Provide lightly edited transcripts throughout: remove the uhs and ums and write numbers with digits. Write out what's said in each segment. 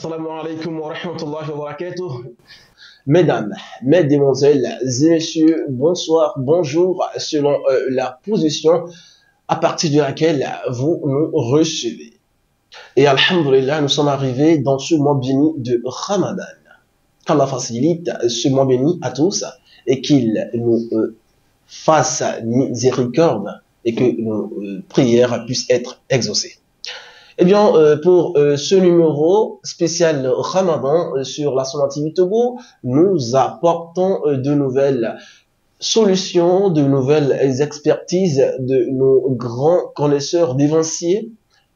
Assalamu alaikum wa rahmatullahi wa barakatuh. Mesdames, mesdemoiselles et messieurs, bonsoir, bonjour, selon la position à partir de laquelle vous nous recevez. Et alhamdulillah, nous sommes arrivés dans ce mois béni de Ramadan. Qu'Allah facilite ce mois béni à tous et qu'il nous fasse miséricorde et que nos prières puissent être exaucées. Eh bien, pour ce numéro spécial Ramadan sur la Sunna TV Togo, nous apportons de nouvelles solutions, de nouvelles expertises de nos grands connaisseurs d'évanciers.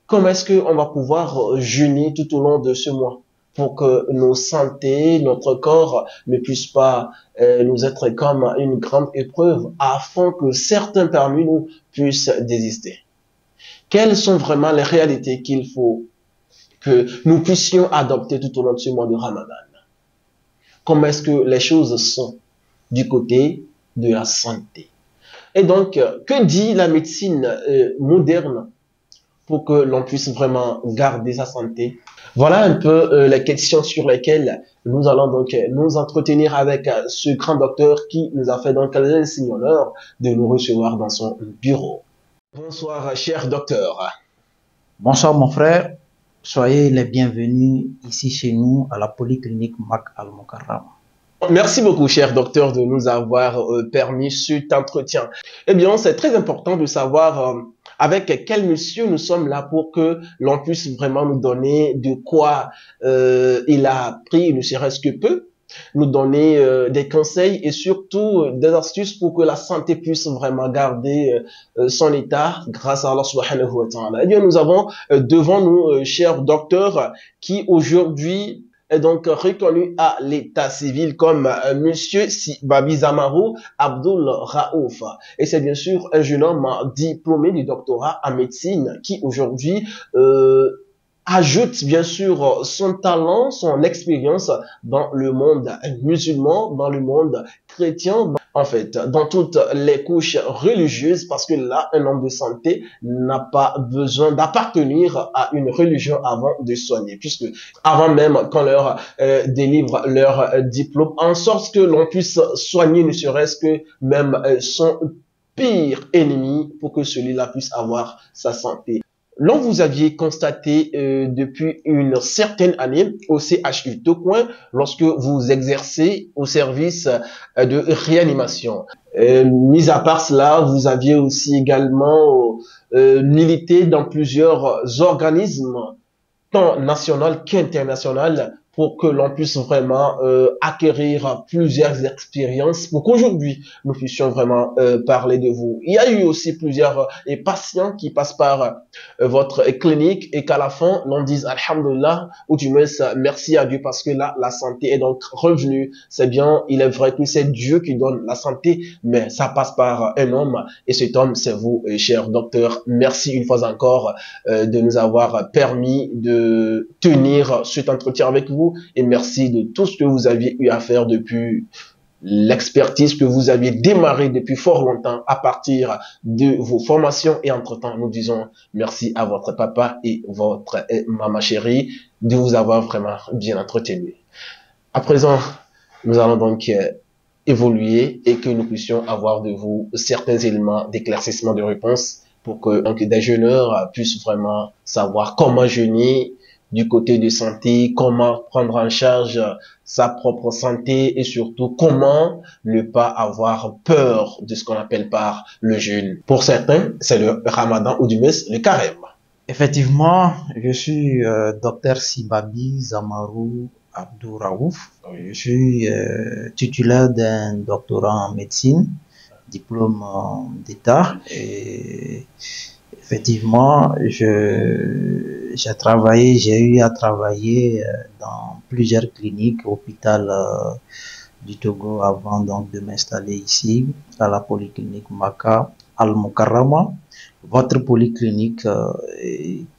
Comment est-ce qu'on va pouvoir jeûner tout au long de ce mois pour que nos santé, notre corps ne puissent pas nous être comme une grande épreuve afin que certains parmi nous puissent désister. Quelles sont vraiment les réalités qu'il faut que nous puissions adopter tout au long de ce mois de Ramadan? Comment est-ce que les choses sont du côté de la santé? Et donc, que dit la médecine moderne pour que l'on puisse vraiment garder sa santé? Voilà un peu les questions sur lesquelles nous allons donc nous entretenir avec ce grand docteur qui nous a fait donc l'insigne honneur de nous recevoir dans son bureau. Bonsoir, cher docteur. Bonsoir, mon frère. Soyez les bienvenus ici chez nous à la polyclinique Mak Al-Mukarram. Merci beaucoup, cher docteur, de nous avoir permis cet entretien. Eh bien, c'est très important de savoir avec quel monsieur nous sommes là pour que l'on puisse vraiment nous donner de quoi il a appris, ne serait-ce que peu, nous donner des conseils et surtout des astuces pour que la santé puisse vraiment garder son état grâce à Allah subhanahu wa ta'ala. Eh bien, nous avons devant nous, cher docteur, qui aujourd'hui est donc reconnu à l'état civil comme Monsieur Sibabi Zamarou Abdul Raouf. Et c'est bien sûr un jeune homme diplômé du doctorat en médecine qui aujourd'hui ajoute bien sûr son talent, son expérience dans le monde musulman, dans le monde chrétien, en fait, dans toutes les couches religieuses, parce que là, un homme de santé n'a pas besoin d'appartenir à une religion avant de soigner, puisque avant même qu'on leur délivre leur diplôme, en sorte que l'on puisse soigner, ne serait-ce que même son pire ennemi, pour que celui-là puisse avoir sa santé. L'on vous aviez constaté depuis une certaine année au CHU Tocoin lorsque vous exercez au service de réanimation. Mis à part cela, vous aviez aussi également milité dans plusieurs organismes, tant nationaux qu'internationaux, pour que l'on puisse vraiment acquérir plusieurs expériences, pour qu'aujourd'hui nous puissions vraiment parler de vous. Il y a eu aussi plusieurs patients qui passent par votre clinique et qu'à la fin l'on dise Alhamdulillah, ou du moins merci à Dieu parce que là la santé est donc revenue. C'est bien, il est vrai que c'est Dieu qui donne la santé, mais ça passe par un homme et cet homme c'est vous, cher docteur. Merci une fois encore de nous avoir permis de tenir cet entretien avec vous. Et merci de tout ce que vous aviez eu à faire depuis l'expertise que vous aviez démarré depuis fort longtemps à partir de vos formations. Et entre-temps, nous disons merci à votre papa et votre maman chérie de vous avoir vraiment bien entretenu. À présent, nous allons donc évoluer et que nous puissions avoir de vous certains éléments d'éclaircissement de réponse pour que donc, des jeûneurs puissent vraiment savoir comment jeûner du côté de santé, comment prendre en charge sa propre santé et surtout comment ne pas avoir peur de ce qu'on appelle par le jeûne. Pour certains, c'est le ramadan ou du moins le carême. Effectivement, je suis docteur Sibabi Zamarou Abdou Raouf. Je suis titulaire d'un doctorat en médecine, diplôme d'État. Et effectivement, j'ai eu à travailler dans plusieurs cliniques, hôpital du Togo avant donc de m'installer ici à la polyclinique Maka Al-Mukarrama, votre polyclinique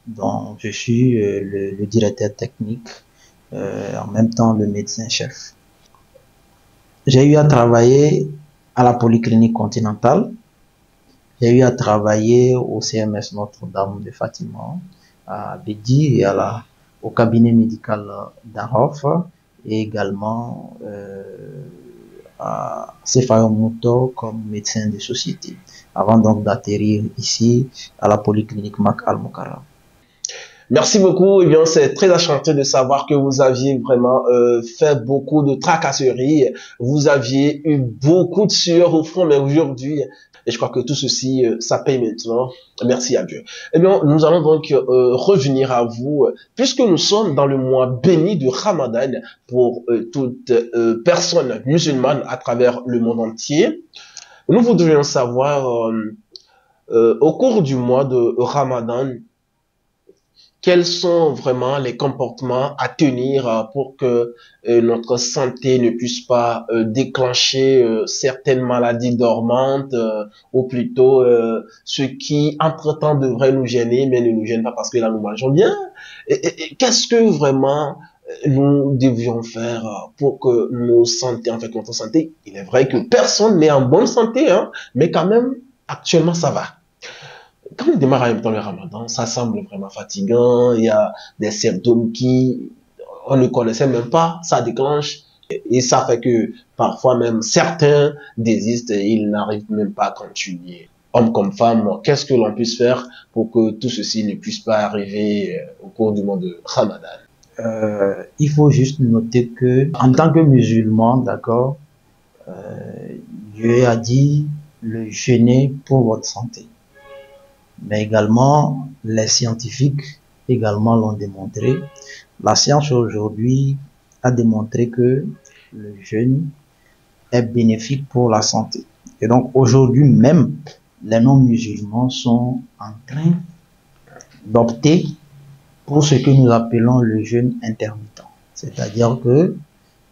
dont je suis le directeur technique, en même temps le médecin-chef. J'ai eu à travailler à la polyclinique continentale. J'ai eu à travailler au CMS Notre-Dame de Fatima, à Bédi et au cabinet médical d'Arof et également à Cefayon Mouto comme médecin de société, avant donc d'atterrir ici à la polyclinique Mak Al-Moukara. Merci beaucoup. Eh bien, c'est très enchanté de savoir que vous aviez vraiment fait beaucoup de tracasseries. Vous aviez eu beaucoup de sueur au front, mais aujourd'hui, et je crois que tout ceci, ça paye maintenant. Merci à Dieu. Eh bien, nous allons donc revenir à vous, puisque nous sommes dans le mois béni du Ramadan pour toute personne musulmane à travers le monde entier. Nous voudrions savoir, au cours du mois de Ramadan, quels sont vraiment les comportements à tenir pour que notre santé ne puisse pas déclencher certaines maladies dormantes ou plutôt ce qui entre-temps devrait nous gêner mais ne nous gêne pas parce que là nous mangeons bien. Et qu'est-ce que vraiment nous devions faire pour que nos santé, en fait notre santé, il est vrai que personne n'est en bonne santé, hein, mais quand même actuellement ça va. Quand on démarre en même temps le ramadan, ça semble vraiment fatigant, il y a des symptômes qui on ne connaissait même pas, ça déclenche et ça fait que parfois même certains désistent et ils n'arrivent même pas à continuer. Hommes comme femmes, qu'est-ce que l'on puisse faire pour que tout ceci ne puisse pas arriver au cours du mois de Ramadan? Il faut juste noter que en tant que musulman, d'accord, Dieu a dit le jeûner pour votre santé. Mais également, les scientifiques également l'ont démontré. La science aujourd'hui a démontré que le jeûne est bénéfique pour la santé. Et donc aujourd'hui même, les non-musulmans sont en train d'opter pour ce que nous appelons le jeûne intermittent. C'est-à-dire que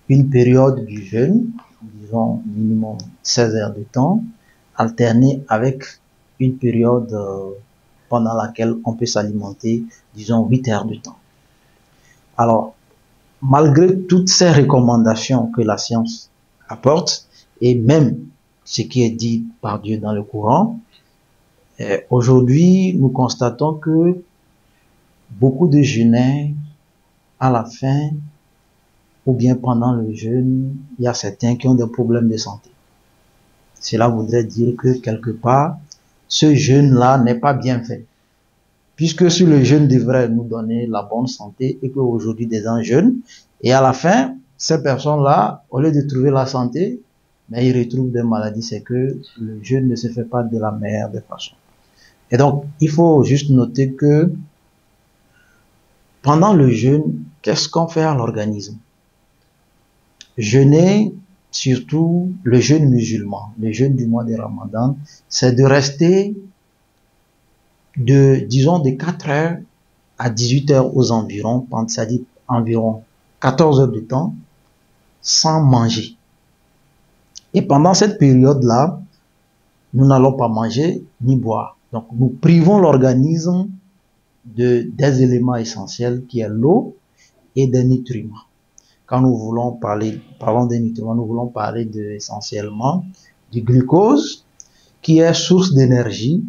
une période du jeûne, disons minimum 16 heures de temps, alternée avec une période pendant laquelle on peut s'alimenter, disons 8 heures de temps. Alors, malgré toutes ces recommandations que la science apporte, et même ce qui est dit par Dieu dans le Coran, aujourd'hui, nous constatons que beaucoup de jeûneurs, à la fin, ou bien pendant le jeûne, il y a certains qui ont des problèmes de santé. Cela voudrait dire que quelque part, ce jeûne-là n'est pas bien fait. Puisque si le jeûne devrait nous donner la bonne santé et qu'aujourd'hui des gens jeûnent, et à la fin, ces personnes-là, au lieu de trouver la santé, mais ils retrouvent des maladies, c'est que le jeûne ne se fait pas de la meilleure des façons. Et donc, il faut juste noter que pendant le jeûne, qu'est-ce qu'on fait à l'organisme? Jeûner, surtout le jeûne musulman, le jeûne du mois de Ramadan, c'est de rester disons, de 4 heures à 18 heures aux environs, c'est-à-dire environ 14 heures de temps, sans manger. Et pendant cette période-là, nous n'allons pas manger ni boire. Donc, nous privons l'organisme des éléments essentiels qui est l'eau et des nutriments. Quand nous voulons parlons des nutriments, nous voulons parler essentiellement du glucose, qui est source d'énergie,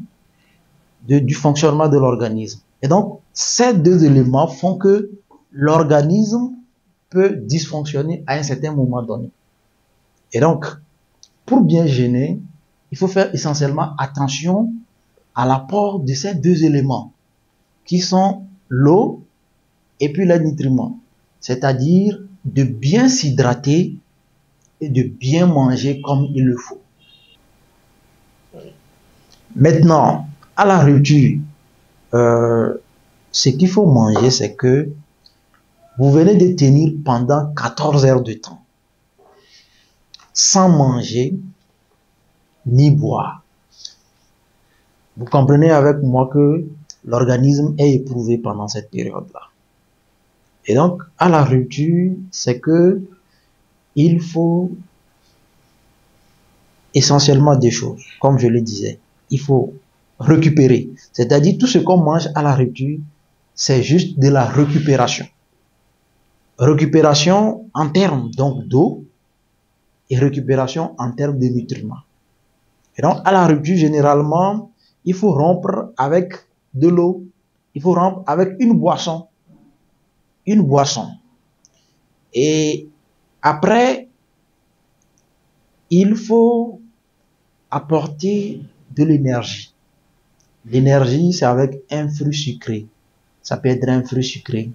du fonctionnement de l'organisme. Et donc, ces deux éléments font que l'organisme peut dysfonctionner à un certain moment donné. Et donc, pour bien jeûner, il faut faire essentiellement attention à l'apport de ces deux éléments, qui sont l'eau et puis les nutriments. C'est-à-dire de bien s'hydrater et de bien manger comme il le faut. Maintenant, à la rupture, ce qu'il faut manger, c'est que vous venez de tenir pendant 14 heures de temps, sans manger ni boire. Vous comprenez avec moi que l'organisme est éprouvé pendant cette période-là. Et donc, à la rupture, c'est que il faut essentiellement des choses, comme je le disais. Il faut récupérer. C'est-à-dire tout ce qu'on mange à la rupture, c'est juste de la récupération. Récupération en termes donc d'eau et récupération en termes de nutriments. Et donc à la rupture, généralement, il faut rompre avec de l'eau. Il faut rompre avec une boisson. une boisson. Et après, il faut apporter de l'énergie. L'énergie, c'est avec un fruit sucré. Ça peut être un fruit sucré.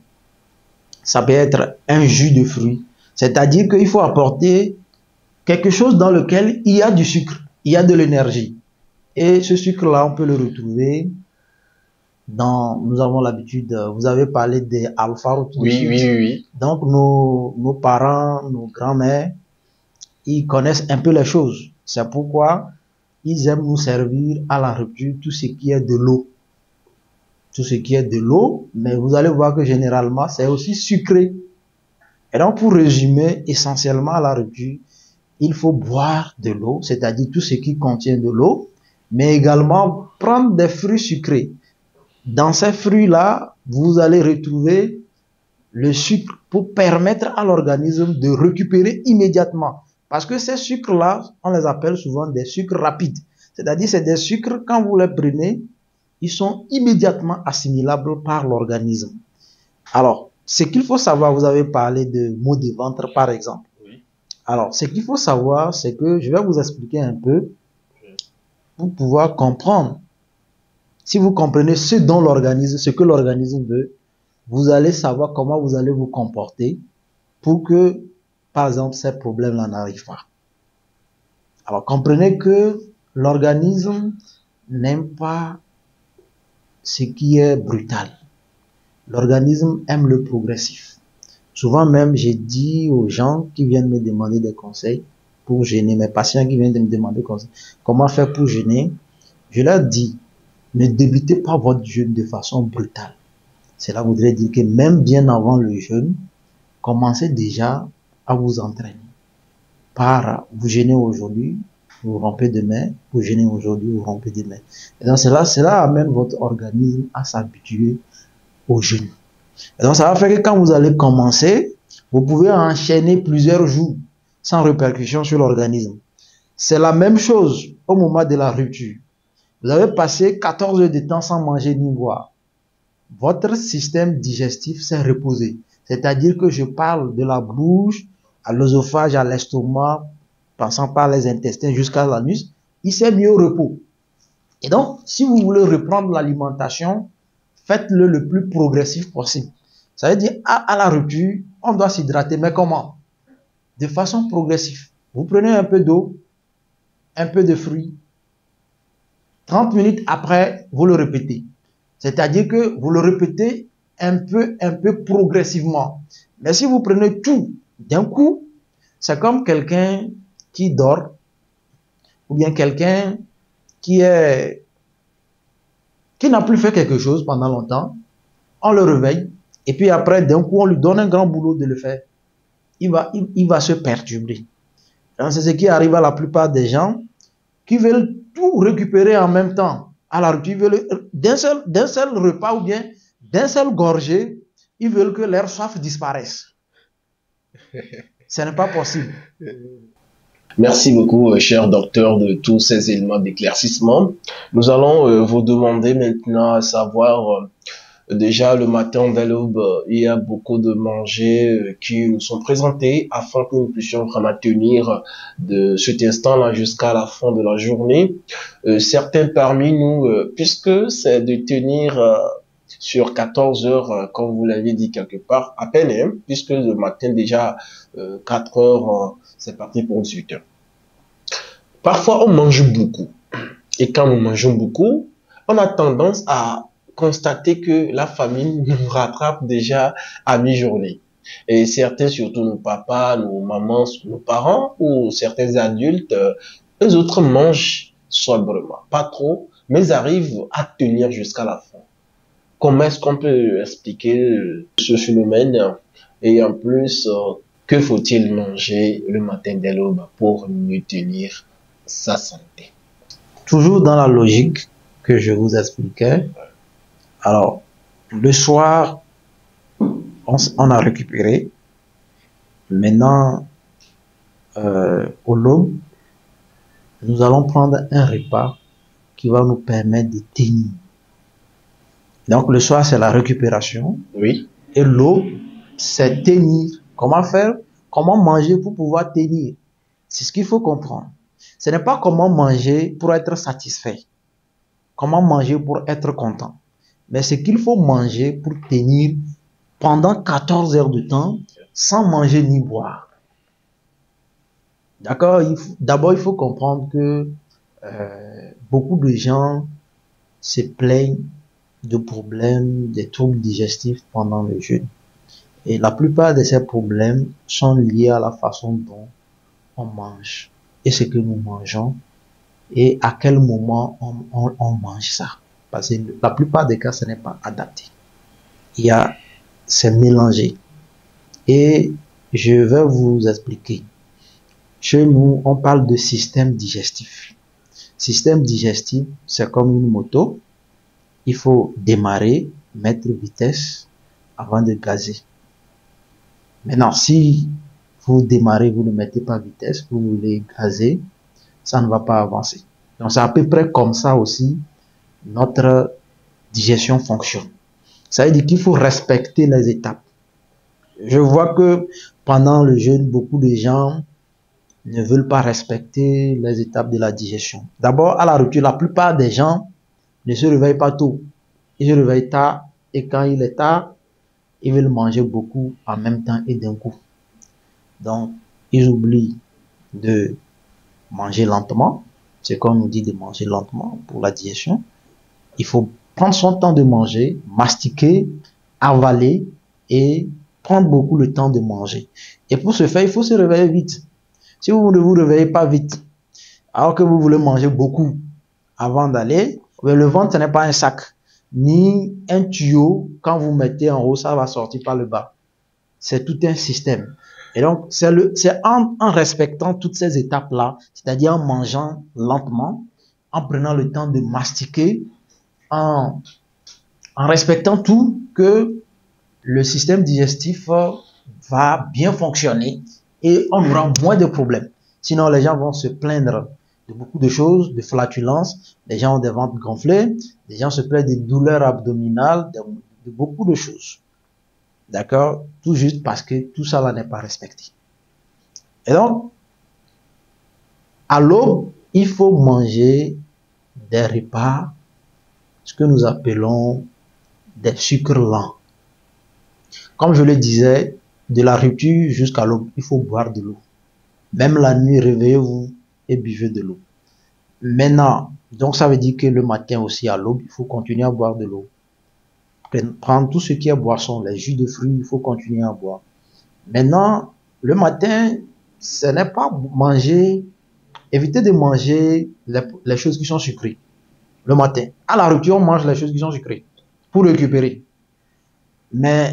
Ça peut être un jus de fruits. C'est-à-dire qu'il faut apporter quelque chose dans lequel il y a du sucre, il y a de l'énergie. Et ce sucre-là, on peut le retrouver nous avons l'habitude, vous avez parlé des alpha. Oui. Donc, nos parents, nos grands-mères, ils connaissent un peu les choses. C'est pourquoi ils aiment nous servir à la rupture tout ce qui est de l'eau. Tout ce qui est de l'eau, mais vous allez voir que généralement, c'est aussi sucré. Et donc, pour résumer, essentiellement à la rupture, il faut boire de l'eau, c'est-à-dire tout ce qui contient de l'eau, mais également prendre des fruits sucrés. Dans ces fruits-là, vous allez retrouver le sucre pour permettre à l'organisme de récupérer immédiatement. Parce que ces sucres-là, on les appelle souvent des sucres rapides. C'est-à-dire, c'est des sucres, quand vous les prenez, ils sont immédiatement assimilables par l'organisme. Alors, ce qu'il faut savoir, vous avez parlé de maux de ventre, par exemple. Oui. Alors, ce qu'il faut savoir, c'est que je vais vous expliquer un peu pour pouvoir comprendre. Si vous comprenez ce que l'organisme veut, vous allez savoir comment vous allez vous comporter pour que, par exemple, ces problèmes-là n'arrivent pas. Alors, comprenez que l'organisme n'aime pas ce qui est brutal. L'organisme aime le progressif. Souvent même, j'ai dit aux gens qui viennent me demander des conseils pour jeûner, mes patients qui viennent de me demander comment faire pour jeûner, je leur dis, ne débutez pas votre jeûne de façon brutale. Cela voudrait dire que même bien avant le jeûne, commencez déjà à vous entraîner. Par vous jeûnez aujourd'hui, vous rompez demain, vous jeûnez aujourd'hui, vous rompez demain. Et donc cela amène votre organisme à s'habituer au jeûne. Et donc ça va faire que quand vous allez commencer, vous pouvez enchaîner plusieurs jours sans répercussion sur l'organisme. C'est la même chose au moment de la rupture. Vous avez passé 14 heures de temps sans manger ni boire. Votre système digestif s'est reposé. C'est-à-dire que je parle de la bouche, à l'œsophage, à l'estomac, passant par les intestins jusqu'à l'anus. Il s'est mis au repos. Et donc, si vous voulez reprendre l'alimentation, faites-le le plus progressif possible. Ça veut dire, à la rupture, on doit s'hydrater. Mais comment? De façon progressive. Vous prenez un peu d'eau, un peu de fruits. 30 minutes après, vous le répétez. C'est-à-dire que vous le répétez un peu progressivement. Mais si vous prenez tout d'un coup, c'est comme quelqu'un qui dort, ou bien quelqu'un qui n'a plus fait quelque chose pendant longtemps. On le réveille, et puis après, d'un coup, on lui donne un grand boulot de le faire. Il va se perturber. C'est ce qui arrive à la plupart des gens qui veulent tout récupérer en même temps. Alors, ils veulent d'un seul repas ou bien d'un seul gorgée, ils veulent que leur soif disparaisse. Ce n'est pas possible. Merci beaucoup, cher docteur, de tous ces éléments d'éclaircissement. Nous allons vous demander maintenant à savoir, déjà le matin dès l'aube, il y a beaucoup de manger qui nous sont présentés afin que nous puissions vraiment tenir de cet instant-là jusqu'à la fin de la journée. Certains parmi nous, puisque c'est de tenir sur 14 heures, comme vous l'avez dit quelque part, à peine, hein, puisque le matin déjà 4 heures, c'est parti pour 18 heures. Parfois, on mange beaucoup. Et quand nous mangeons beaucoup, on a tendance à constater que la famine nous rattrape déjà à mi-journée. Et certains, surtout nos papas, nos mamans, nos parents ou certains adultes, eux autres mangent sobrement. Pas trop, mais arrivent à tenir jusqu'à la fin. Comment est-ce qu'on peut expliquer ce phénomène? Et en plus, que faut-il manger le matin dès l'aube pour mieux tenir sa santé? Toujours dans la logique que je vous expliquais. Alors, le soir, on a récupéré. Maintenant, au l'aube, nous allons prendre un repas qui va nous permettre de tenir. Donc, le soir, c'est la récupération. Oui. Et l'aube, c'est tenir. Comment faire? Comment manger pour pouvoir tenir? C'est ce qu'il faut comprendre. Ce n'est pas comment manger pour être satisfait. Comment manger pour être content. Mais c'est qu'il faut manger pour tenir pendant 14 heures de temps sans manger ni boire. D'accord? D'abord, il faut comprendre que beaucoup de gens se plaignent de problèmes, des troubles digestifs pendant le jeûne. Et la plupart de ces problèmes sont liés à la façon dont on mange et ce que nous mangeons et à quel moment on mange ça. Parce que la plupart des cas, ce n'est pas adapté. C'est mélangé. Et je vais vous expliquer. Chez nous, on parle de système digestif. Système digestif, c'est comme une moto. Il faut démarrer, mettre vitesse avant de gazer. Maintenant, si vous démarrez, vous ne mettez pas vitesse, vous voulez gazer, ça ne va pas avancer. Donc, c'est à peu près comme ça aussi, notre digestion fonctionne. Ça veut dire qu'il faut respecter les étapes. Je vois que pendant le jeûne, beaucoup de gens ne veulent pas respecter les étapes de la digestion. D'abord, à la rupture, la plupart des gens ne se réveillent pas tôt. Ils se réveillent tard et quand il est tard, ils veulent manger beaucoup en même temps et d'un coup. Donc, ils oublient de manger lentement. C'est comme on nous dit de manger lentement pour la digestion. Il faut prendre son temps de manger, mastiquer, avaler et prendre beaucoup le temps de manger. Et pour ce faire, il faut se réveiller vite. Si vous ne vous réveillez pas vite, alors que vous voulez manger beaucoup avant d'aller, le ventre, ce n'est pas un sac, ni un tuyau. Quand vous mettez en haut, ça va sortir par le bas. C'est tout un système. Et donc, c'est en respectant toutes ces étapes-là, c'est-à-dire en mangeant lentement, en prenant le temps de mastiquer, en respectant tout, que le système digestif va bien fonctionner et on aura moins de problèmes. Sinon, les gens vont se plaindre de beaucoup de choses, de flatulences, les gens ont des ventres gonflés, les gens se plaignent des douleurs abdominales, de beaucoup de choses. D'accord? Tout juste parce que tout ça là n'est pas respecté. Et donc, à l'aube, il faut manger des repas, ce que nous appelons des sucres lents. Comme je le disais, de la rupture jusqu'à l'aube, il faut boire de l'eau. Même la nuit, réveillez-vous et buvez de l'eau. Maintenant, donc ça veut dire que le matin aussi à l'aube, il faut continuer à boire de l'eau. Prendre tout ce qui est boisson, les jus de fruits, il faut continuer à boire. Maintenant, le matin, ce n'est pas manger, évitez de manger les choses qui sont sucrées. Le matin, à la rupture, on mange les choses qui sont sucrées pour récupérer. Mais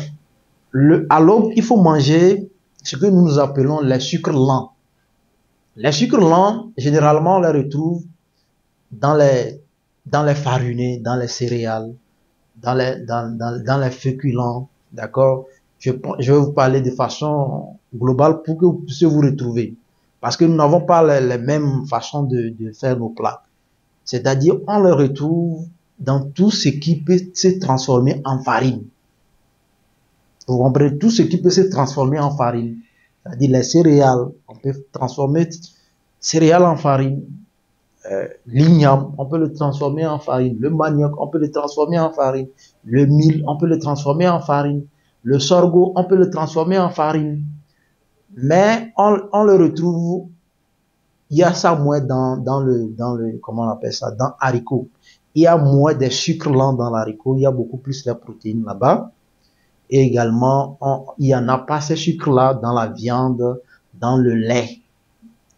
à l'aube, il faut manger ce que nous appelons les sucres lents. Les sucres lents, généralement, on les retrouve dans les farinés, dans les céréales, dans les féculents, d'accord? Je vais vous parler de façon globale pour que vous puissiez vous retrouver. Parce que nous n'avons pas les mêmes façons de faire nos plats. C'est-à-dire, on les retrouve dans tout ce qui peut se transformer en farine. Vous comprenez? Tout ce qui peut se transformer en farine. C'est-à-dire les céréales, on peut transformer céréales en farine. L'igname, on peut le transformer en farine. Le manioc, on peut le transformer en farine. Le mil, on peut le transformer en farine. Le sorgho, on peut le transformer en farine. Mais on le retrouve, il y a ça moins dans le, comment on appelle ça, dans haricot. Il y a moins des sucres lents dans l'haricot, il y a beaucoup plus de protéines là-bas. Et également, il n'y en a pas ces sucres-là dans la viande, dans le lait.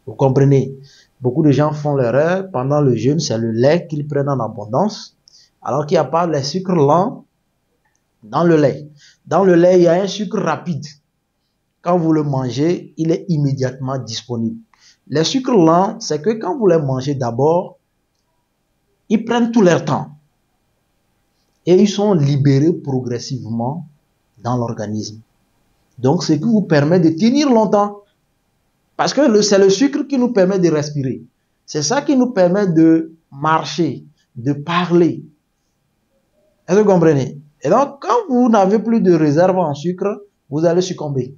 Vous comprenez? Beaucoup de gens font l'erreur, pendant le jeûne, c'est le lait qu'ils prennent en abondance, alors qu'il n'y a pas les sucres lents dans le lait. Dans le lait, il y a un sucre rapide. Quand vous le mangez, il est immédiatement disponible. Les sucres lents, c'est que quand vous les mangez d'abord, ils prennent tout leur temps. Et ils sont libérés progressivement dans l'organisme. Donc, ce qui vous permet de tenir longtemps. Parce que c'est le sucre qui nous permet de respirer. C'est ça qui nous permet de marcher, de parler. Est-ce que vous comprenez? Et donc, quand vous n'avez plus de réserve en sucre, vous allez succomber.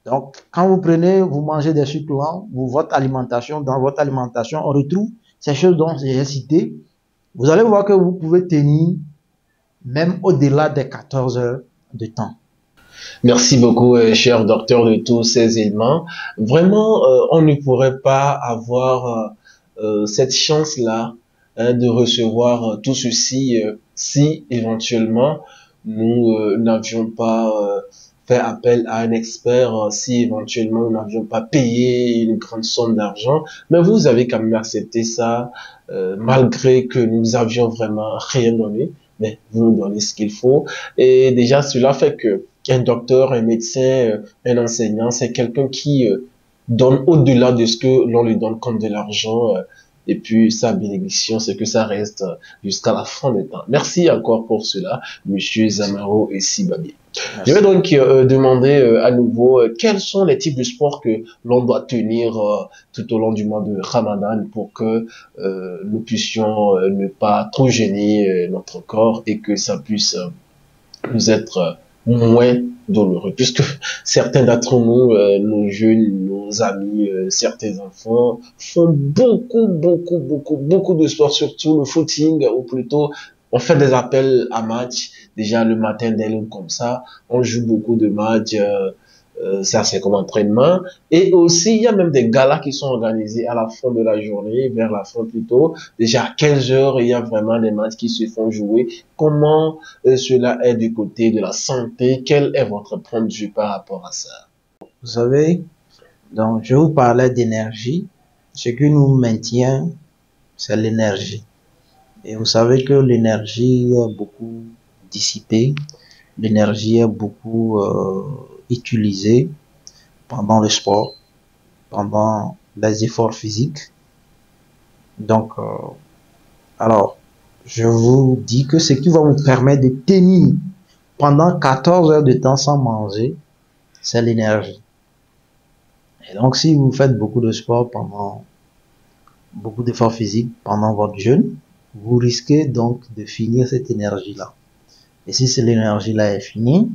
Donc, quand vous prenez, vous mangez des sucres lents, votre alimentation, dans votre alimentation, on retrouve ces choses dont j'ai cité. Vous allez voir que vous pouvez tenir même au-delà des 14 heures de temps. Merci beaucoup, cher docteur, de tous ces éléments. Vraiment, on ne pourrait pas avoir cette chance-là de recevoir tout ceci si éventuellement nous n'avions pas fait appel à un expert, si éventuellement nous n'avions pas payé une grande somme d'argent. Mais vous avez quand même accepté ça, malgré que nous avions vraiment rien donné. Mais vous nous donnez ce qu'il faut. Et déjà, cela fait que un docteur, un médecin, un enseignant, c'est quelqu'un qui donne au-delà de ce que l'on lui donne comme de l'argent. Et puis, sa bénédiction, c'est que ça reste jusqu'à la fin des temps. Merci encore pour cela, Monsieur Zamaro et Sibabi. Je vais donc demander à nouveau quels sont les types de sports que l'on doit tenir tout au long du mois de Ramadan pour que nous puissions ne pas trop gêner notre corps et que ça puisse nous être moins douloureux, puisque certains d'entre nous, nos jeunes, nos amis, certains enfants font beaucoup de sport, surtout le footing, ou plutôt on fait des appels à match déjà le matin dès l'aube comme ça, on joue beaucoup de matchs, ça c'est comme entraînement, et aussi il y a même des galas qui sont organisés à la fin de la journée, vers la fin plutôt, déjà à 15 heures il y a vraiment des matchs qui se font jouer. Comment cela est du côté de la santé? Quel est votre point de vue par rapport à ça? Vous savez, donc je vous parlais d'énergie. Ce qui nous maintient, c'est l'énergie. Et vous savez que l'énergie est beaucoup dissipée, l'énergie est beaucoup utilisée pendant le sport, pendant les efforts physiques. Donc, alors, je vous dis que ce qui va vous permettre de tenir pendant 14 heures de temps sans manger, c'est l'énergie. Et donc, si vous faites beaucoup de sport pendant beaucoup d'efforts physiques pendant votre jeûne, vous risquez donc de finir cette énergie-là. Et si cette énergie-là est finie,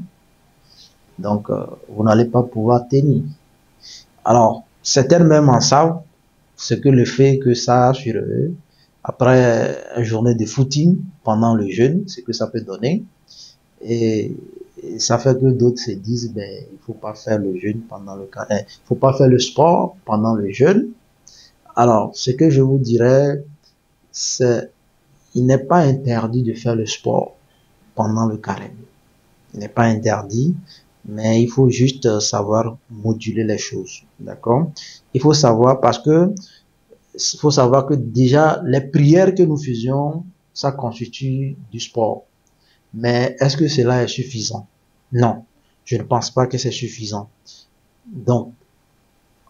donc vous n'allez pas pouvoir tenir. Alors, certaines même en savent ce que le fait que ça a sur eux, après une journée de footing pendant le jeûne, ce que ça peut donner. Et ça fait que d'autres se disent, ben, il faut pas faire le jeûne pendant le carême, il faut pas faire le sport pendant le jeûne. Alors, ce que je vous dirais, c'est, il n'est pas interdit de faire le sport pendant le carême. Il n'est pas interdit, mais il faut juste savoir moduler les choses, d'accord? Il faut savoir il faut savoir que déjà les prières que nous faisions, ça constitue du sport. Mais est-ce que cela est suffisant? Non, je ne pense pas que c'est suffisant. Donc,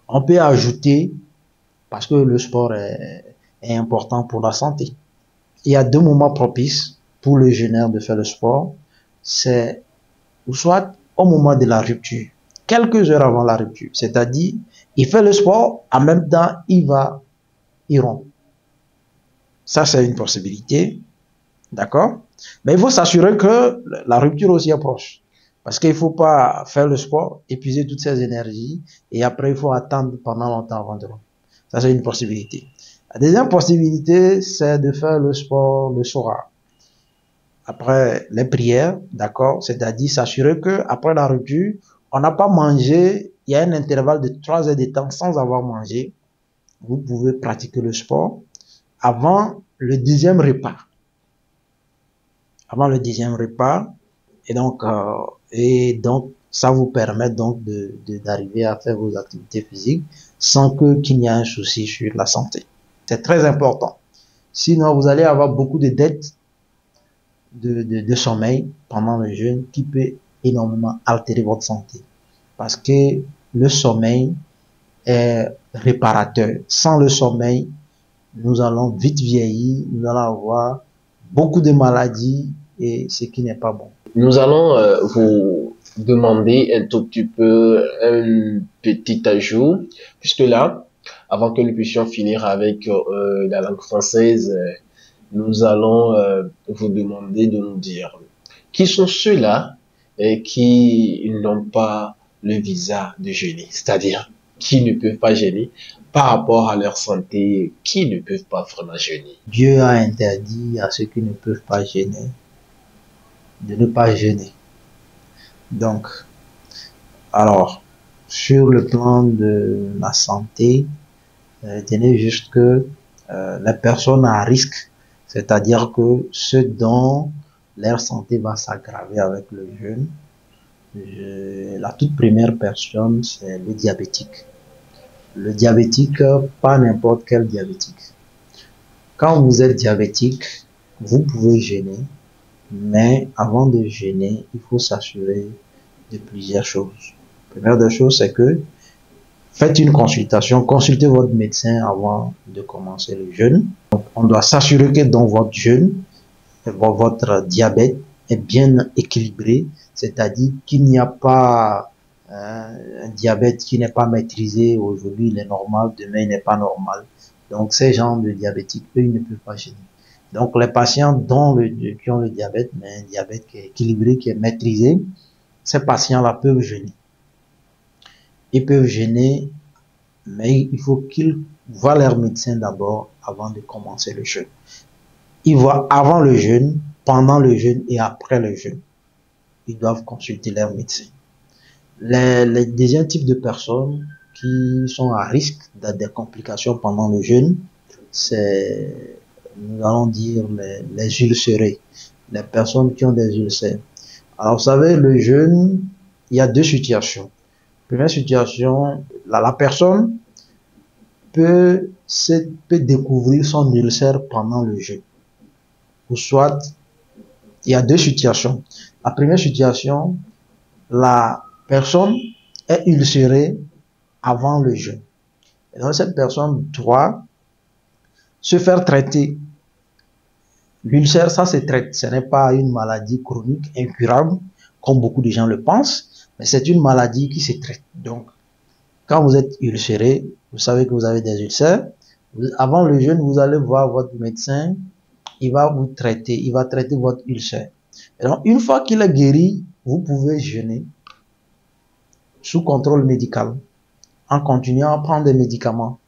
on peut ajouter, parce que le sport est important pour la santé. Il y a deux moments propices pour le jeûneur de faire le sport. C'est soit au moment de la rupture, quelques heures avant la rupture. C'est-à-dire, il fait le sport, en même temps, il rompt. Ça, c'est une possibilité. D'accord? Mais il faut s'assurer que la rupture aussi est proche. Parce qu'il ne faut pas faire le sport, épuiser toutes ses énergies, et après, il faut attendre pendant longtemps avant de rompre. Ça, c'est une possibilité. La deuxième possibilité, c'est de faire le sport le soir. Après les prières, d'accord? C'est-à-dire s'assurer que après la rupture, on n'a pas mangé, il y a un intervalle de 3 heures de temps sans avoir mangé. Vous pouvez pratiquer le sport avant le deuxième repas. Avant le deuxième repas. Et donc, ça vous permet donc d'arriver à faire vos activités physiques sans qu'il n'y ait un souci sur la santé. C'est très important. Sinon, vous allez avoir beaucoup de dettes de sommeil pendant le jeûne qui peut énormément altérer votre santé. Parce que le sommeil est réparateur. Sans le sommeil, nous allons vite vieillir, nous allons avoir beaucoup de maladies et ce qui n'est pas bon. Nous allons vous demander un tout petit peu un petit ajout, puisque là, avant que nous puissions finir avec la langue française, nous allons vous demander de nous dire qui sont ceux-là et qui n'ont pas le visa de jeûner, c'est-à-dire qui ne peuvent pas jeûner par rapport à leur santé, qui ne peuvent pas vraiment jeûner. Dieu a interdit à ceux qui ne peuvent pas jeûner de ne pas jeûner. Donc, alors, sur le plan de la santé, tenez juste que les personnes à risque, c'est-à-dire que ceux dont leur santé va s'aggraver avec le jeûne, la toute première personne, c'est le diabétique. Le diabétique, pas n'importe quel diabétique. Quand vous êtes diabétique, vous pouvez jeûner, mais avant de jeûner, il faut s'assurer de plusieurs choses. La première des choses, c'est que faites une consultation, consultez votre médecin avant de commencer le jeûne. Donc, on doit s'assurer que dans votre jeûne, votre diabète est bien équilibré, c'est-à-dire qu'il n'y a pas un diabète qui n'est pas maîtrisé, aujourd'hui il est normal, demain il n'est pas normal. Donc ces gens de diabétiques, eux, ils ne peuvent pas jeûner. Donc les patients qui ont le diabète, mais un diabète qui est équilibré, qui est maîtrisé, ces patients-là peuvent jeûner. Ils peuvent jeûner, mais il faut qu'ils voient leur médecin d'abord avant de commencer le jeûne. Ils voient avant le jeûne, pendant le jeûne et après le jeûne. Ils doivent consulter leur médecin. Les deuxième type de personnes qui sont à risque des complications pendant le jeûne, c'est, nous allons dire, les ulcérés, les personnes qui ont des ulcères. Alors, vous savez, le jeûne, il y a deux situations. Première situation, la personne peut découvrir son ulcère pendant le jeûne. Ou soit, il y a deux situations. La première situation, la personne est ulcérée avant le jeûne. Et donc, cette personne doit se faire traiter. L'ulcère, ça se traite. Ce n'est pas une maladie chronique, incurable, comme beaucoup de gens le pensent, mais c'est une maladie qui se traite. Donc, quand vous êtes ulcéré, vous savez que vous avez des ulcères. Avant le jeûne, vous allez voir votre médecin. Il va vous traiter. Il va traiter votre ulcère. Et donc, une fois qu'il est guéri, vous pouvez jeûner sous contrôle médical en continuant à prendre des médicaments.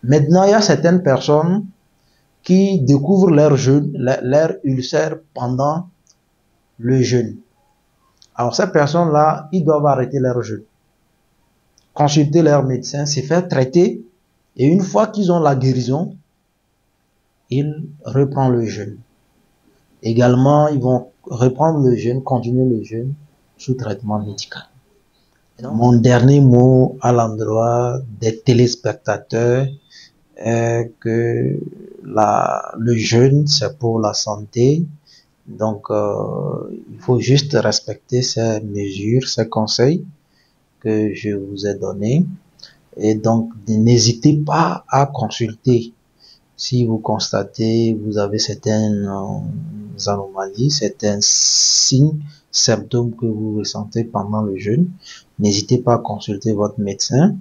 Maintenant, il y a certaines personnes qui découvrent leur ulcère pendant le jeûne. Alors, ces personnes-là, ils doivent arrêter leur jeûne, consulter leur médecin, se faire traiter, et une fois qu'ils ont la guérison, ils reprennent le jeûne. Également, ils vont reprendre le jeûne, continuer le jeûne sous traitement médical. Mon dernier mot à l'endroit des téléspectateurs est que le jeûne, c'est pour la santé. Donc, il faut juste respecter ces mesures, ces conseils que je vous ai donnés. Et donc, n'hésitez pas à consulter. Si vous constatez, vous avez certaines anomalies, certains signes, symptômes que vous ressentez pendant le jeûne, n'hésitez pas à consulter votre médecin.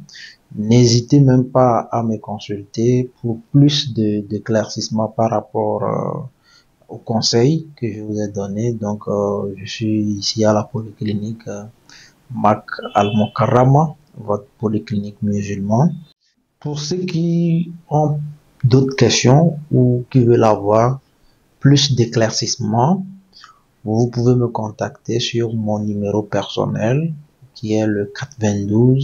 N'hésitez même pas à me consulter pour plus d'éclaircissement par rapport aux conseils que je vous ai donnés. Donc, je suis ici à la polyclinique Mak Al Mokarama, votre polyclinique musulmane. Pour ceux qui ont d'autres questions ou qui veulent avoir plus d'éclaircissement, vous pouvez me contacter sur mon numéro personnel qui est le 422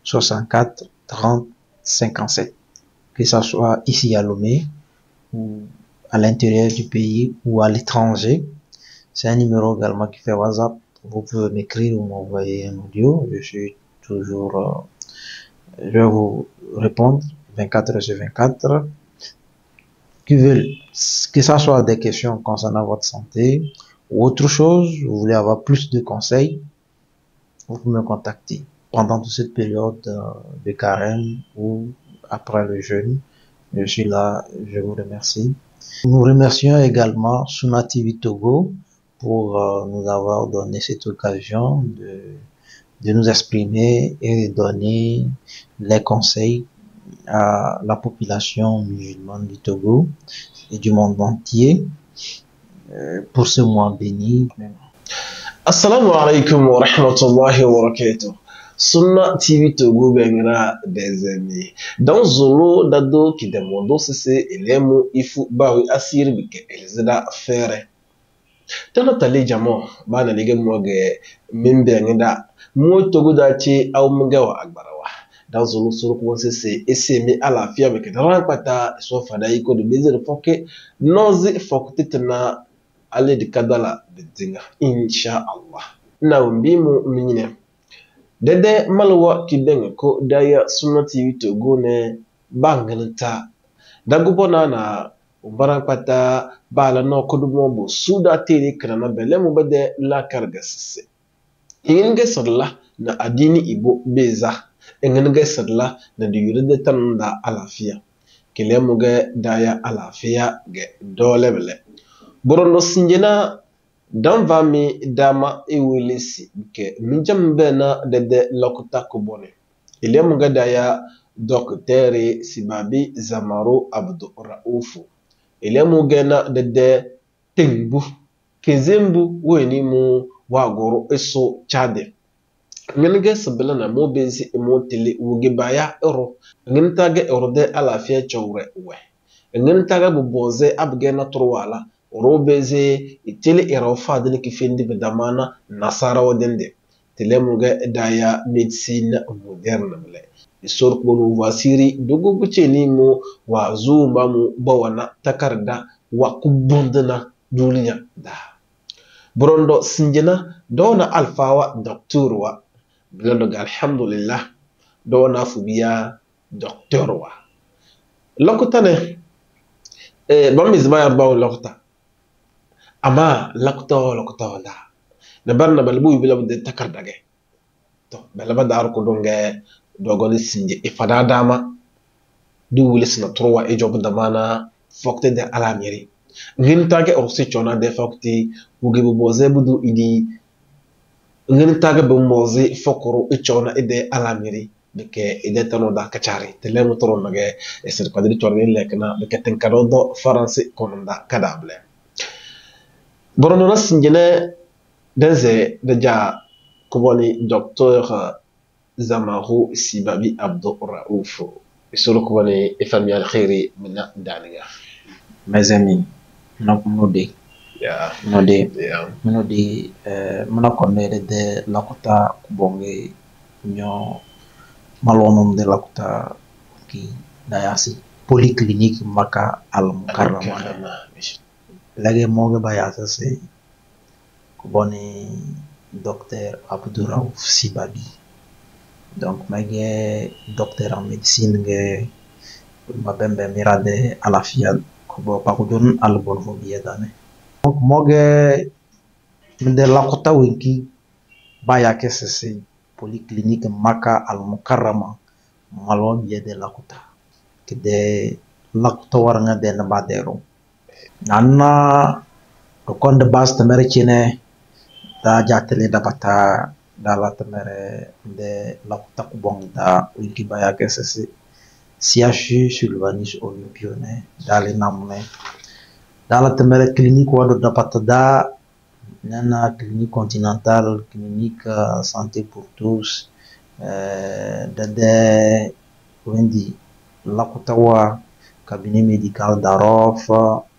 64 30 57. Que ça soit ici à Lomé ou à l'intérieur du pays ou à l'étranger. C'est un numéro également qui fait WhatsApp. Vous pouvez m'écrire ou m'envoyer un audio. Je suis toujours, je vais vous répondre 24 heures sur 24. Que ça soit des questions concernant votre santé ou autre chose, vous voulez avoir plus de conseils, vous pouvez me contacter pendant toute cette période de carême ou après le jeûne. Je suis là, je vous remercie. Nous remercions également Suna TV Togo pour nous avoir donné cette occasion de nous exprimer et de donner les conseils à la population musulmane du Togo et du monde entier. pour ce mois béni. Assalamu alaikum wa rahmatullahi wa barakatuh. Sunna TV Togo bengra des amis. Dans Zolo dado qui demande si c'est elemu ifu bawi asir bike elzida fere. Tana tali jamo bana lige moge mimbe ngida mo Togo dachi au mgawa agbarawa. Dans Zolo suru ko c'est esemi ala fia bike rampata so fada iko de bezer foke nozi fokutitna ale di kadala bedinga insha Allah. Na umbimu minyine. Dede malwa kidenge ko daya Sunna TV Togo ne bangalita. Dagubona na umbara pata bala no kodumo bo suda tiri kana bele mu bade la karga sisse. Ingenge sadla na adini ibo beza. Ingenge sadla na diyurde tanda alafia. Kile muge daya alafia ge dole bele. Borondo sinjena dan vami dama ewelesi ke minjam bena dede lokuta kubone. Ile muga daya Dr. Sibabi Zamaru Abdu Raufu. Ile muga na dede tembu kezembu weni mu wagoro eso chade. Ngenge sabela na mo bezi emo tele wuge baya ero. Ngentage erde alafia chowre we. Ngentage buboze abge na turwala. Robeze itele irafa dele kifindi bedamana nasara wadende tele muga daya medicine moderne mle isor ko wasiri dogo buce ni mu wa zumba mu bawana takarda wa kubundana duniya da Burondo sinjena dona alfawa doktorwa bilando ga alhamdulillah dona fubiya doktorwa lokutane bamiz bayar bawo lokta ama lakto da na barna balbu bila de takardage to balaba dar ko donge dogoni sinje ifada dama du wulis na trowa e job da mana fokte de alamiri ngin tage orsi chona de fokti wugi bu boze budu idi ngin tage bu moze fokoro e chona e de alamiri beke ide tano da kachari telemu toro nage e ser kadri chorni lekna beke tenkado do france konda kadable Borono na sinjene denze deja kuboni Dr. Zamaru Sibabi Abdu Raufu. Isolo kuboni ifami al-khairi mina daniga. Mes amis, munode. Yeah. Munode. Yeah. Munode, muna konere de lakuta kubonge nyo malonum de lakuta ki dayasi polyclinique maka al-mukarrama. Lagi moge bayasa se kuboni Dr. Abdu Rauf Sibabi. Donc mage docteur en médecine ge mabembe mirade alafia kubo pakudun albon fo biedane. Donc moge minde lakota winki bayake se polyclinique maka al mukarrama malon biede lakota kede lakota waranga de nabadero Nana kon de base temere chine da jatele da bata da la temere de la kubong da winki baya kesese CHU Sylvanus Olympione da le namne da la temere clinique wado da bata da nana clinique continentale clinique santé pour tous de wendi la kutawa cabinet médical d'Arof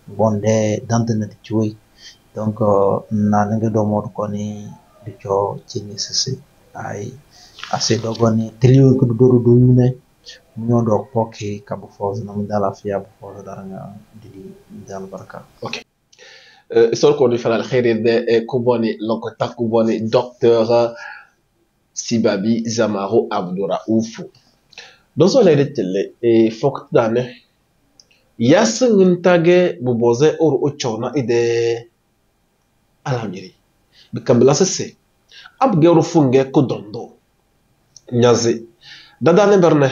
bonde dantene tuoi donc na nge do mod koni de cho chini sese ay ase do goni trio ko do do yune nyo do poke kabu foz na mdala fiya bu foz daranga di dal baraka OK isol ko di fala khairi de kuboni loko takuboni Dr. Sibabi Zamaru Abdu Raufu dans son aide tele e fok dane Yasin tage buboze or ochona ide alamiri bikambila sese abgeru funge kudondo nyazi dada ne berne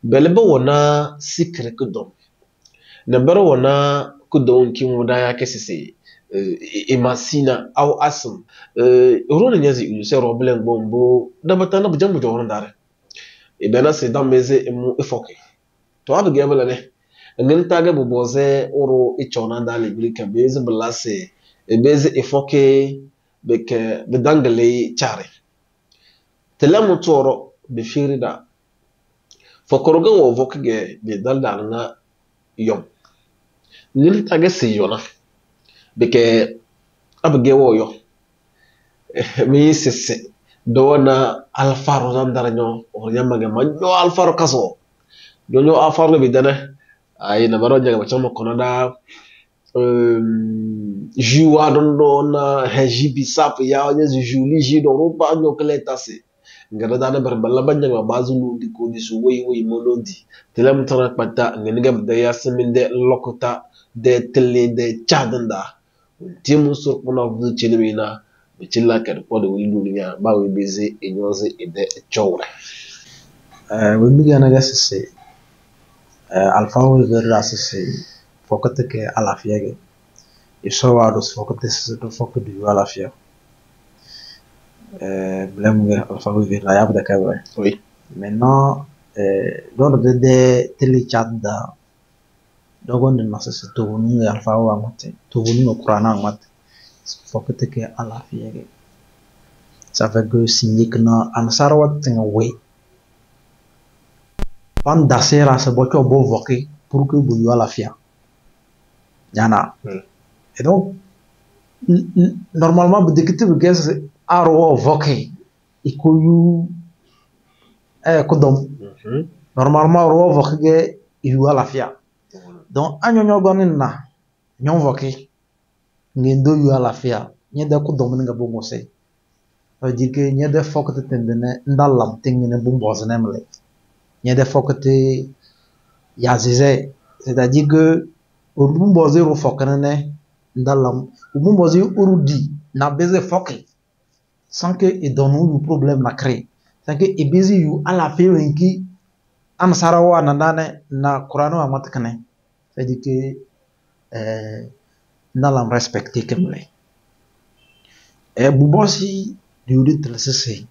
belebe wona sikre kudom ne bere wona kudon kimuda ya kesese emasina au asm rona nyazi use roblen bombo dabatana bujambu jawon dare e bena se dameze emu efoke to abgebele ne ngin tage buboze oro ichona dale bilika beze blase e bezi e foke be dangale chare telemu toro be firida fokoroga wo vokge be daldal na yom nil tage se yona beke abge wo yo mi sese dona alfaro zandara nyo o nyamage manyo alfaro kaso donyo alfaro be dana ay na baro jaga chama konoda juwa don na heji bisap ya nyi juli ji do roba nyo kleta se ngara dana ber balla banja ma bazulu di ko di su wey molodi telam tara pata ngene gam da yasiminde lokota de tele de chadanda timu sur pona vu chinimina bitilla kar ko de wilu nya ba we beze enyoze ede chowre we bigana gasese alfa we verra sese fokate ke alafiege e so wados fokate se do fokate du alafia blem alfa we verra ya da kawe oui maintenant lors de telechat da dogon de nasese to woni alfa wa mate to woni no qur'ana mate fokate ke alafiege ça veut que signifier que na ansara wat tinga we pan dasera se bocho bo voke pour que vous ayez la fia yana et donc normalement dès que tu veux aro voke et que you kodom normalement ro voke ge you la fia donc anyo nyogonin na nyon voke ngendo you la fia nyeda kodom nga bongo se ça veut dire que nyeda foke te tendene ndalam tingene bombo zanemle il y a des fois que il y a zézé, c'est-à-dire que au bout de zéro fois que dans la au bout de zéro urudi n'a besoin foque sans que il donne un problème na créer sans que il besoin you à la fin qui am sarawa na dane na Qur'ano amatkane c'est-à-dire que dans la respecter comme les et bubosi du dit le c'est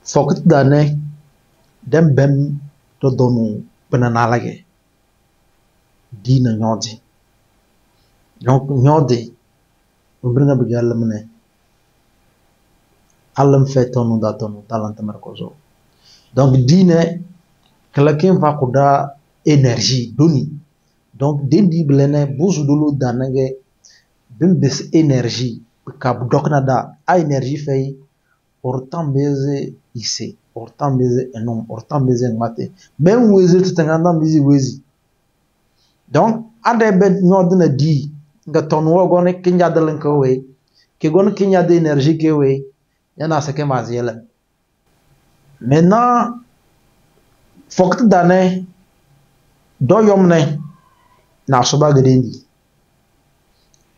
foque dane dem bem to donu penanalage dina nyodi donc nyodi mbringa bigal mene alam fetonu da tonu talent markozo donc dine quelqu'un va koda énergie doni donc dendi blene buzu dolo danage bim bes énergie ka dokna da a énergie fay autant beze ici autant beze enom autant beze mate même wezi tutanganda bizi wezi donc ade ben nyodna di nga ton wo gone kinya dalen ko we ke gone kinya de énergie ke we yana sake maziela maintenant fokta dane do yomne na soba gedendi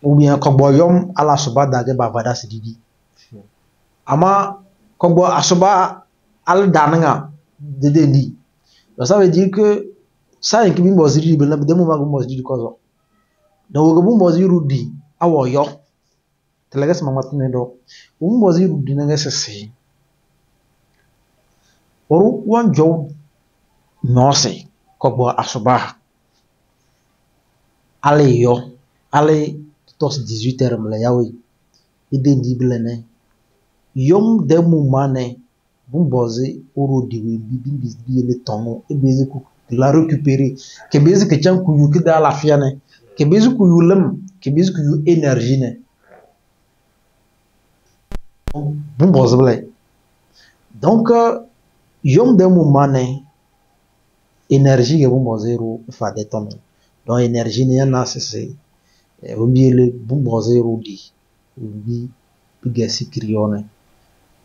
ou bien ko boyom ala soba dage bavada sididi ama ko asoba al dananga dedendi ça veut dire que ça en kimi mboziri bela demu magu mboziri kozo donc go mboziri rudi awo yo telegas mamatne do mboziri rudi nga sese oru wan jow nose ko bo asoba ale yo ale tos 18h mla yawi idendi belene yom demu mane bumbozi oro diwe bibi le tono e bezi ku la récupérer ke bezi ke chan ku yuki da la fiane ke bezi ku yulem ke bezi ku yu énergie ne bumbozi blay donc yom demu mane énergie ke bumbozi ro fa de tono donc énergie ne na c'est o miele bumbozi ro di bi pigasi krione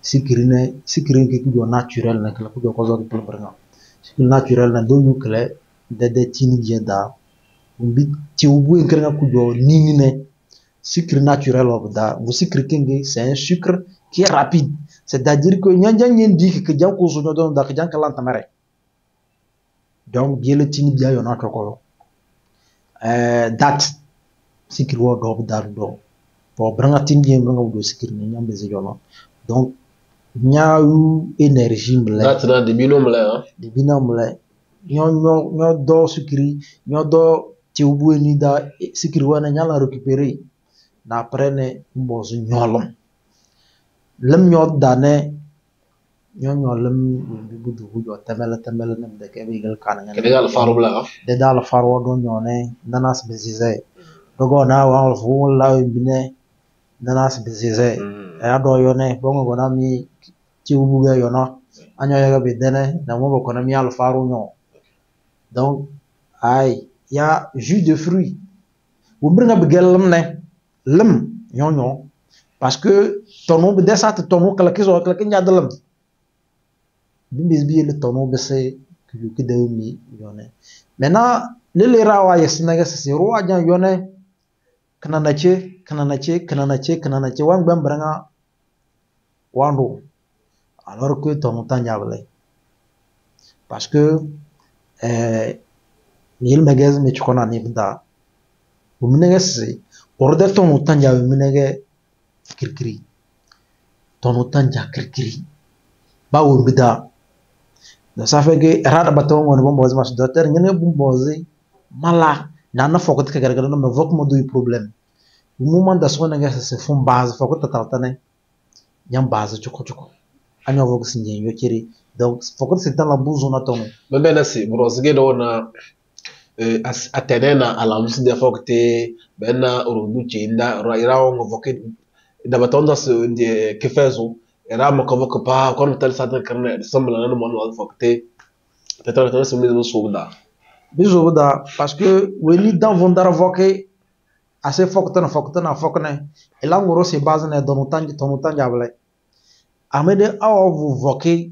sikirine ke kudo naturel na kala kudo kozo ke plumbranga sikir naturel na do yukle de tini jeda umbi ti ubu enkranga kudo ningine sucre naturel obda bu sucre kingi c'est un sucre qui est rapide c'est-à-dire que nyanja nyendi ke janko so do da ke janka lanta mare donc biele tini dia yo na tokolo that sucre wo do do po branga tini branga do sucre ni nyambe ze jono donc nyaawu énergie mle natna de binomle nyo do sukiri nyo do tiubu ni da sukiri wana nyala récupérer na prene mbozu nyolom lem nyod dane nyolem budu budu temele nem de ke bigal kan Kede gal faru bla. de dal faro do nyone nanas bezize dogo na wa fu la bine nanas bezize ya do yone bongo gona mi ti ubuga yona anyo ya be dene na mo ko na mi al faro nyo donc ay ya jus de fruit vous bringa bigel ne lem nyonyo parce que tono be desa tono kala kizo kala kinya dalam bimbis bi le tono be se que de mi yone maintenant le rawa yesina ga se ro ajan yone kana nace wan gbam branga wando alors que tono tanya bale parce que nil magaz me chukona ni bda bumnege se orde tono tanya bumnege kirkiri tono tanja kirkiri ba wo bida da safe ge rada bato ngone bon bozi mas docteur ngene bon bozi mala na fokot ka gargara no me vok mo do problème au moment da sona nga se fon base fokot ta tartane nyam base chuko anyo vok sinje yo kiri donc fokot c'est dans la bouzo na tono Me bena si bros ge do na atenena ala musi de fokte bena urudu chinda rairawo ngo voket da batonda se de kefezo era mo ko pa kon tel sa de karne sembla na mo no fokte peut-être que c'est mieux souda bizo da parce que weni dans vondara voke assez fokta na fokne ela ngoro se base na tono tanja bale amede awo vu voke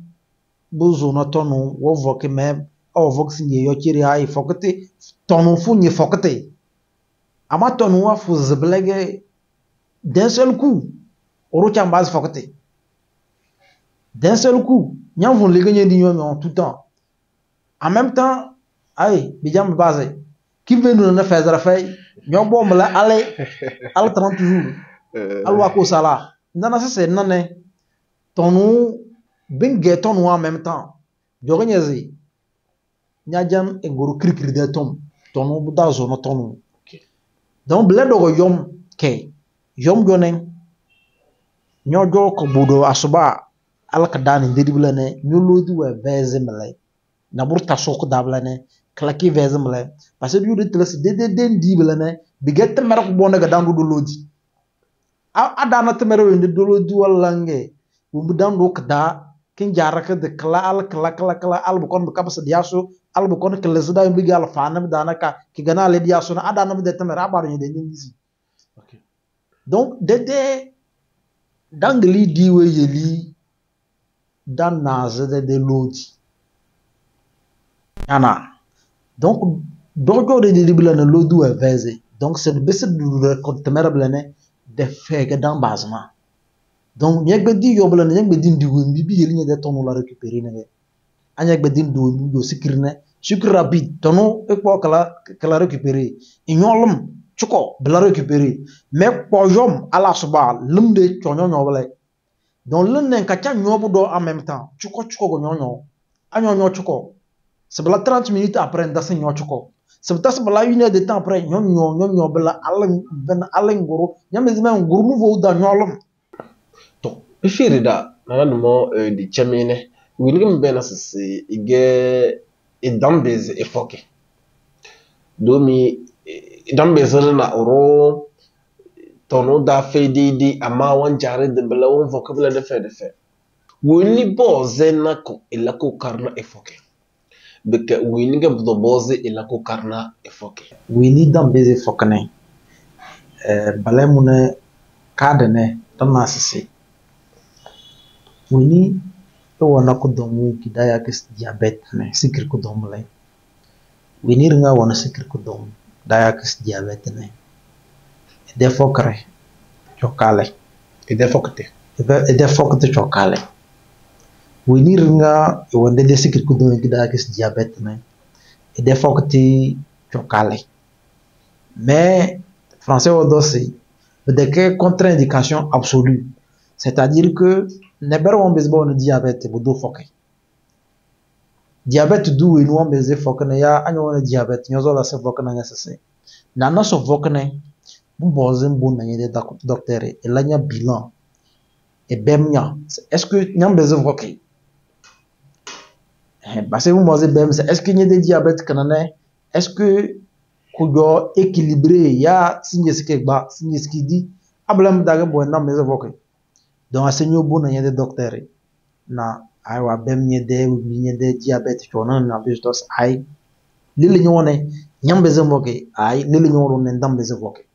buzo na tono wo voke même awo voke sinye yo kiri ay fokte tono fu ni fokte ama tono wa fu zblege d'un seul coup oro cham base fokte d'un seul coup nyam vont les gagner d'ignon tout le temps en même temps ay bijam base qui veut nous na faire fay ñoo bom la ale al 30 jours al wa ko sala nana c'est nané tonu binge tonu en même temps jogoñezi ñajam e ngoro krikri de tonu bu da zone tonu donc ble dogo yom ke yom jonen ñoo jo ko budo asuba al ka dani ndedi blane ñolodi we bezemle na burta sok dablane klaki vezemle parce que du tele de den di blane biget mer ko bonga dandu do lodi a dana temere we do lodi wallange bu dandu ka da kin jaraka de kala al bu kon bu kabasa diaso al bu kon kala zada bi gal faana dana ka ki gana le diaso na adana de temere abaru ni de ndisi donc de dangli diwe yeli dan naze de lodi ana donc dojo de dibla na lodu e veze donc c'est besse de contemer blane de fege dans basement donc nyek be di yobla nyek be din diwu bi yeli nye de tonu la récupérer ne anyek be din do do sikirne sucre rapide tonu e ko kala récupérer ignolum chuko bla récupérer mais ko yom ala suba lum de tonyo nyobla donc le nen ka cha nyobu do en même temps chuko go nyonyo anyo chuko c'est 30 minutes après ndase nyochuko c'est peut-être 1 heure de temps après nyonyo bla alen ngoro nyamezime ngoro nouveau da nyolum to ifirida nana no di chamine wilgum bena se ige idambez efoke domi idambez na oro tono da fedidi ama wan jare de bla won vocabulaire de fait woni boze nako elako karna efoke beke wini ga budo boze elako karna efoke wini dambeze fokane balay mune kadene tamna sisi wini to wana ko domu kidaya kis diabete ne sikir ko domu lay wini ringa wana sikir ko domu daya kis diabete ne de fokre chokale de fokte chokale wini ringa wande de sikir ko domu kidaya kis diabete ne de fokte chokale mais français au dossier de quelle contre-indication absolue, c'est-à-dire que neber on bezbo on diabète bodo foké diabète du et nous on bezé foké ne ya anyo on diabète nyozo la se foké na ngese na so foké ne boze bon na yede docteur et la nya bilan et bemnya est-ce que nyam beze voké parce que vous boze bem c'est est-ce que nyede diabète kanane est-ce que kujo équilibré ya sinye skegba sinye skidi ablam daga bo na beze voké donc asenyo bon na yede docteur na aywa bem nyede nyede diabète chona na bistos ay lili nyone nyam beze voké ay lili nyoro ne ndam beze voké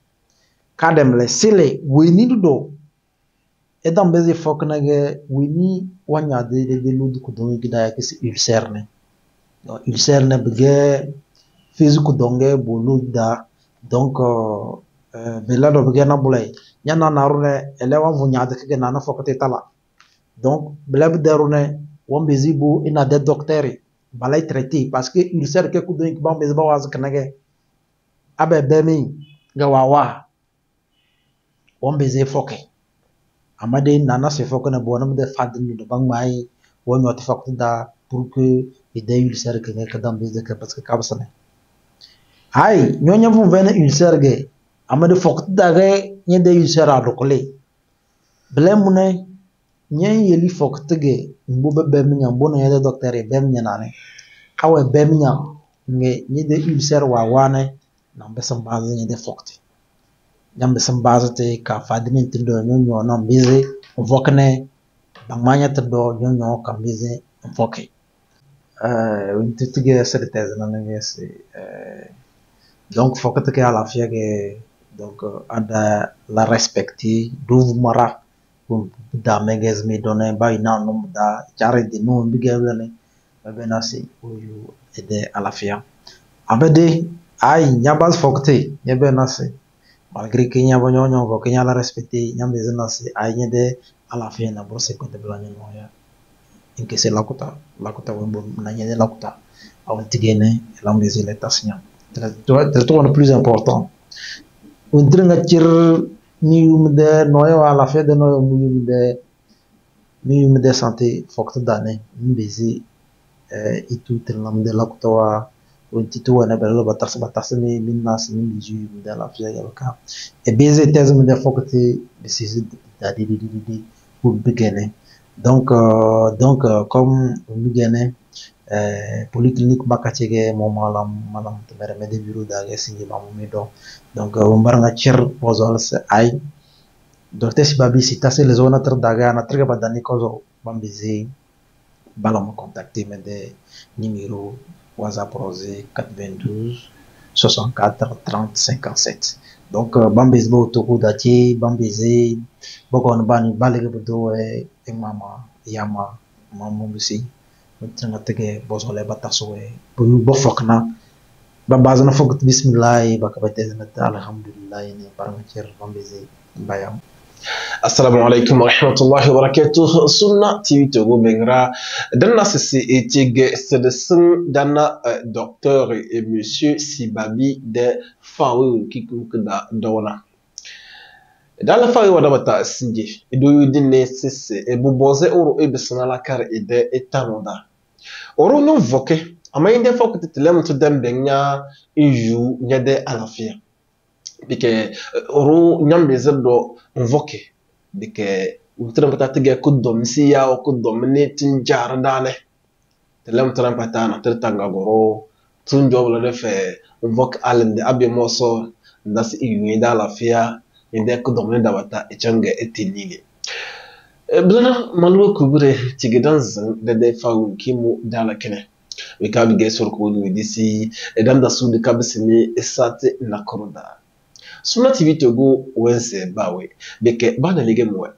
kadem le sile weni do edam beze fok nage weni wanya de lud ku dongi gida ya kisi ulcer ne ulcer ne bege fizu ku donge bolu da donc bela do bege na bulay nyana narune elewa vunya de kege na fokate tala donc bela darune won bezi bu ina de docteur balay traiter parce que ulcer ke ku dongi ba beze ba waz kanage abe bemi ga wawa won beze foke amade nana se foke na bonam de fadin do bang mai won yoti foke da pour que ide ulcer ke ka dam beze ke parce que kabsane ay nyonya fu vene ulcer ge amade foke da ge nye de ulcer a dokole blemune nye yeli foke ge mbo be bem nya mbo na yede docteur e bem nya nane awe bem nya nge nye de ulcer wa wane na mbesam baze nye de foke jambe sambaza te ka fadmin tindo nyonyo na mbize vokne bangmanya tindo nyonyo ka mbize voke wintitige certeza na ngesi donc faut que à la fiège donc ada la respecter douve mara da meges me donner ba ina no da jare de no bigevene benasi uyu ede à la fiège abede ay nyabas fokte yebenasi malgré que nya bonyo nyongo que nya la respecter nya bezena se aye de à la fin na brosse ko de blanyo ya en que c'est lakuta wembo na nya de lakuta awon tigene l'ambezi le tasnya c'est tout le plus important on drenga tir ni de noyo à la fin de noyo mu de santé fokta dane mbezi et tout l'am de lakuta wa titu wana belo batas mi minnas mi biju de la fiège ka e beze tese me de fokati bisi da di pour begene donc comme begene polyclinique bakatege mo malam to mere me de bureau da singi mamu mi do donc mbaranga cer pozol se ay docteur sibabi si tase les zona ter daga na trega badani kozo bambizi bala me contacter me de numéro WhatsApp Rosé 92 64 30 57. Donc, Bambis bo toko dati, Bambise, Bokon Bani, Balige Bodo, et Mama, Yama, Mamusi, Tenge, Bosole Bataso, Bofokna, Babazana Fok Bismillah, Bakabete, Alhamdulillah, Parametier, Bambise, Bayam. Assalamu alaikum wa rahmatullahi wa barakatuh. Sunna TV Togo Bengra. Dana sisi etige sedesin dana docteur et monsieur Sibabi de Faou Kikukuda Dona. Dans la Faou Wadabata Sinji, et do yudine sisi et buboze oro ebesana la kar ede etanonda. Oro non voke, ama inde fok tetelem to dem benya inju nyade alafia. Bike oro nyambeze do invoke bike utram patate kudom siya o kudom ne tinjar dane telem tram patana tertanga goro tunjo wala defe invoke alende abe moso ndas iyuni da lafia inde kudom ne dawata echange etilili blana malwa kubure tigedan de fawu kimu dala kene we ka bige sur ko ni disi edam da su de kabisini esate nakoroda Sunna TV Togo wense bawe beke bana lege mwe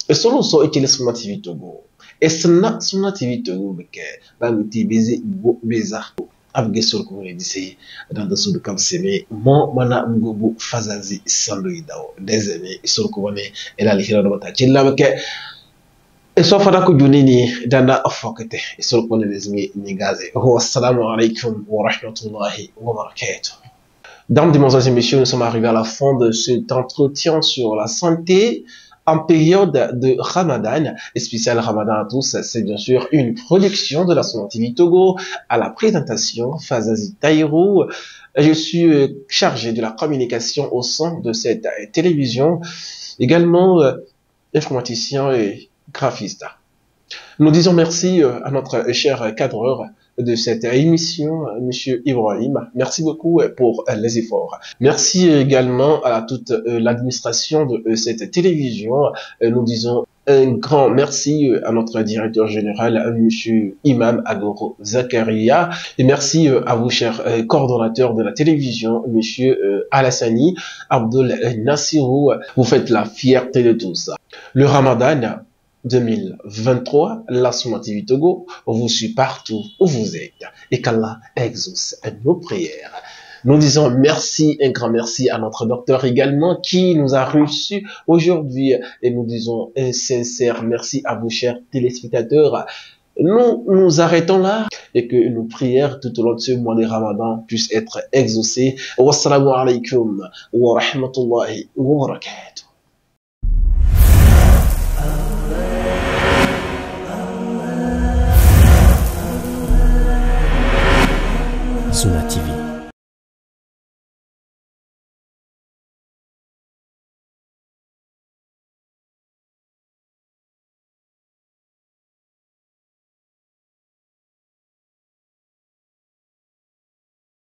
e solo so ekele Sunna TV Togo e Sunna TV Togo beke ba miti bezi bo beza abge sur ko ni disi dans de sud kam sebe mo mana ngubu fazazi sando idao dezeme sur ko woni ela li hira do bata cilla beke e so fada ko junini dana afokete e sur ko ni dezmi ni gaze ho assalamu alaikum wa rahmatullahi wa barakatuh. Dames, mesdemoiselles et messieurs, nous sommes arrivés à la fin de cet entretien sur la santé en période de Ramadan, et spécial Ramadan à tous, c'est bien sûr une production de la Sunna TV Togo. À la présentation, Fazazi Taïrou. Je suis chargé de la communication au sein de cette télévision, également informaticien et graphiste. Nous disons merci à notre cher cadreur de cette émission, Monsieur Ibrahim. Merci beaucoup pour les efforts. Merci également à toute l'administration de cette télévision. Nous disons un grand merci à notre directeur général, Monsieur Imam Agoro Zakaria. Et merci à vous, chers coordonnateurs de la télévision, Monsieur Alassani Abdul Nassirou. Vous faites la fierté de tous. Le Ramadan 2023, la Sunna TV Togo vous suit partout où vous êtes et qu'Allah exauce nos prières. Nous disons merci, un grand merci à notre docteur également qui nous a reçus aujourd'hui et nous disons un sincère merci à vous, chers téléspectateurs. Nous nous arrêtons là et que nos prières tout au long de ce mois de Ramadan puissent être exaucées. Wassalamu alaikum wa rahmatullahi wa barakatuh. Sunna TV.